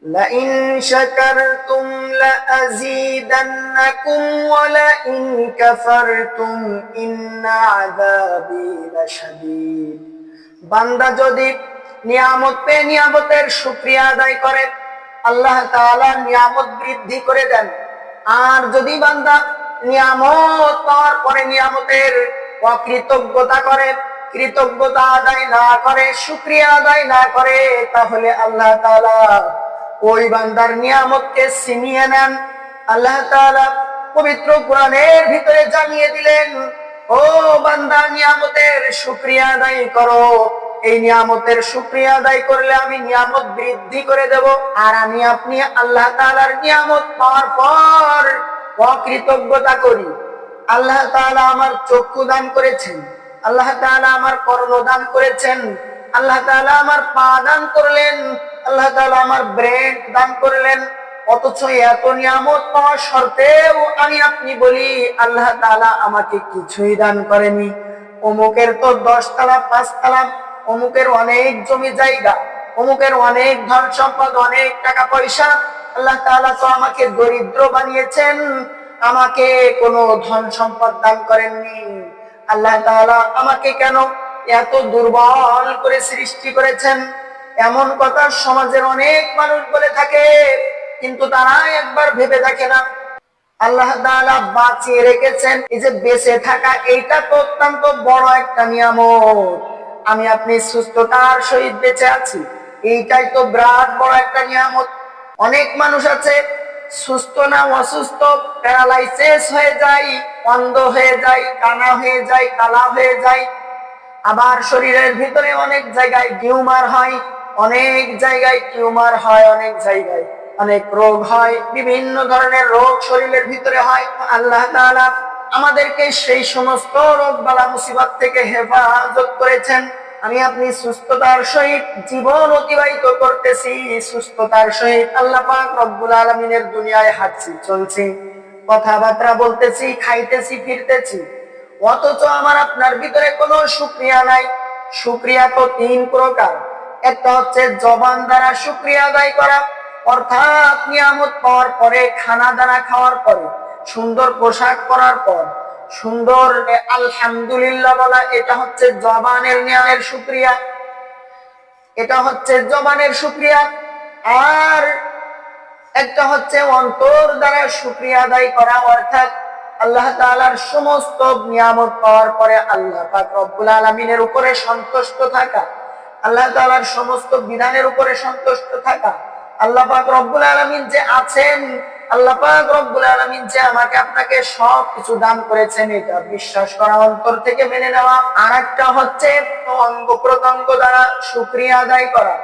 Line শাকারতুম লাযীদান্নাকুম ওয়া line কাফারতুম ইন্না আযাবি লাশাদীদ। বান্দা যদি নিয়ামত পেয়ে নিয়ামতের শুকরিয়া আদায় করে, আল্লাহ তাআলা নিয়ামত বৃদ্ধি করে দেন। আর যদি বান্দা নিয়ামত পাওয়ার পরে নিয়ামতের অকৃতজ্ঞতা করে, কৃতজ্ঞতা আদায় না করে, শুকরিয়া আদায় না করে, তাহলে আল্লাহ তাআলা ওই বান্দার নিয়ামতকে ছিনিয়ে নেন। আল্লাহ তাআলা পবিত্র কোরআনের ভিতরে জানিয়ে দিলেন, ও বান্দা, নিয়ামতের শুকরিয়া আদায় করো। এই নিয়ামতের শুকরিয়া আদায় করলে আমি নিয়ামত বৃদ্ধি করে দেব। আর আমি আপনি আল্লাহ তাআলার নিয়ামত পাওয়ার পর অকৃতজ্ঞতা করি। আল্লাহ তাআলা আমার চক্ষু দান করেছেন, আল্লাহ তাআলা আমার কর্ণ দান করেছেন, আল্লাহ তাআলা আমার পা দান করলেন, আল্লাহ তাআলা আমার ব্রেন দান করলেন। অথচ এত নিয়ামত পাওয়ার সত্ত্বেও আমি আপনি বলি আল্লাহ তাআলা আমাকে কিছুই দান করেনি। অমুকের তো 10 তলা 5 তলা, অমুকের অনেক জমি জায়গা, অমুকের অনেক ধন সম্পদ, অনেক টাকা পয়সা। আল্লাহ তাআলা তো আমাকে দরিদ্র বানিয়েছেন, আমাকে কোনো ধন সম্পদ দান করেননি। আল্লাহ তাআলা আমাকে কেন এত দুর্বল করে সৃষ্টি করেছেন? এমন কথা সমাজের অনেক মানুষ বলে থাকে, কিন্তু তারা একবার ভেবে দেখে না আল্লাহ তাআলা বাঁচিয়ে রেখেছেন। এই যে বেঁচে থাকা, এইটা তো অত্যন্ত বড় একটা নিয়ামত। আমি আপনি সুস্থতার সহিত বেঁচে আছি, এইটাই তো বিরাট বড় একটা নিয়ামত। অনেক মানুষ আছে সুস্থ না অসুস্থ, প্যারালাইসিস হয়ে যায়, অন্ধ হয়ে যায়, কানা হয়ে যায়, কালা হয়ে যায়। আবার শরীরের ভিতরে অনেক জায়গায় টিউমার হয়, অনেক জায়গায় টিউমার হয়, অনেক জায়গায় অনেক রোগ হয়, বিভিন্ন ধরনের রোগ শরীরের ভিতরে হয়। আল্লাহ তাআলা আমাদেরকে সেই সমস্ত রোগ বালা মুসিবত থেকে হেফাজত করেছেন। আমি আপনি সুস্থতার সহিত জীবন অতিবাহিত করতেছি, সুস্থতার সহিত আল্লাহ পাক রব্বুল আলামিনের দুনিয়ায় হাঁটছি, চলছি, কথাবার্তা বলতেছি, খাইতেছি, ফিরতেছি। অথচ আমার আপনার ভিতরে কোনো শুকরিয়া নাই। শুকরিয়া তো 3 প্রকার। একটা হচ্ছে জবান দ্বারা শুকরিয়া আদায় করা, অর্থাৎ নিয়ামত পাওয়ার পরে, খানা দানা খাওয়ার পরে, সুন্দর পোশাক পরার পর সুন্দর আলহামদুলিল্লাহ বলা, এটা হচ্ছে জবানের নিয়ামের শুকরিয়া, এটা হচ্ছে জবানের শুকরিয়া। আর একটা হচ্ছে অন্তর দ্বারা শুকরিয়া আদায় করা, অর্থাৎ আল্লাহ তাআলার সমস্ত নিয়ামত পাওয়ার পরে আল্লাহ পাক রব্বুল আলামিনের উপরে সন্তুষ্ট থাকা, আল্লাহ তাআলার সমস্ত বিধানের উপরে সন্তুষ্ট থাকা। আল্লাহ পাক রব্বুল আলামিন যে আছেন, আল্লাহ পাক রব্বুল আলামিন যে আমাকে আপনাকে সব কিছু দান করেছেন, এটা বিশ্বাস করা, অন্তর থেকে মেনে নেওয়া। আর একটা হচ্ছে অঙ্গ প্রত্যঙ্গ দ্বারা শুকরিয়া আদায় করা,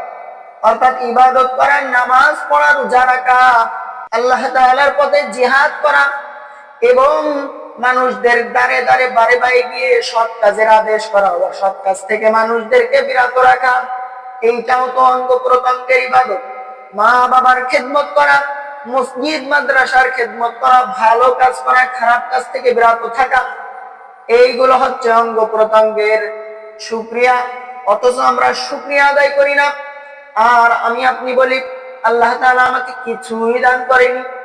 অর্থাৎ ইবাদত করা, নামাজ পড়া, রোজা রাখা, আল্লাহ তাআলার পথে জিহাদ করা, এবং মানুষদের দ্বারে দ্বারে বারে বারে গিয়ে সৎ কাজের আদেশ করা, সৎ কাজ থেকে মানুষদেরকে বিরত রাখা, এইটাও তো অঙ্গ প্রত্যঙ্গের ইবাদত। মা বাবার খেদমত করা, মসজিদ মাদ্রাসার খেদমত করা, ভালো কাজ করা, খারাপ কাজ থেকে বিরত থাকা, এইগুলো হচ্ছে অঙ্গ প্রত্যঙ্গের শুকরিয়া। অথচ আমরা শুকরিয়া আদায় করি না। আর আমি আপনি বলি আল্লাহ তাআলা আমাকে কিছুই দান করেনি।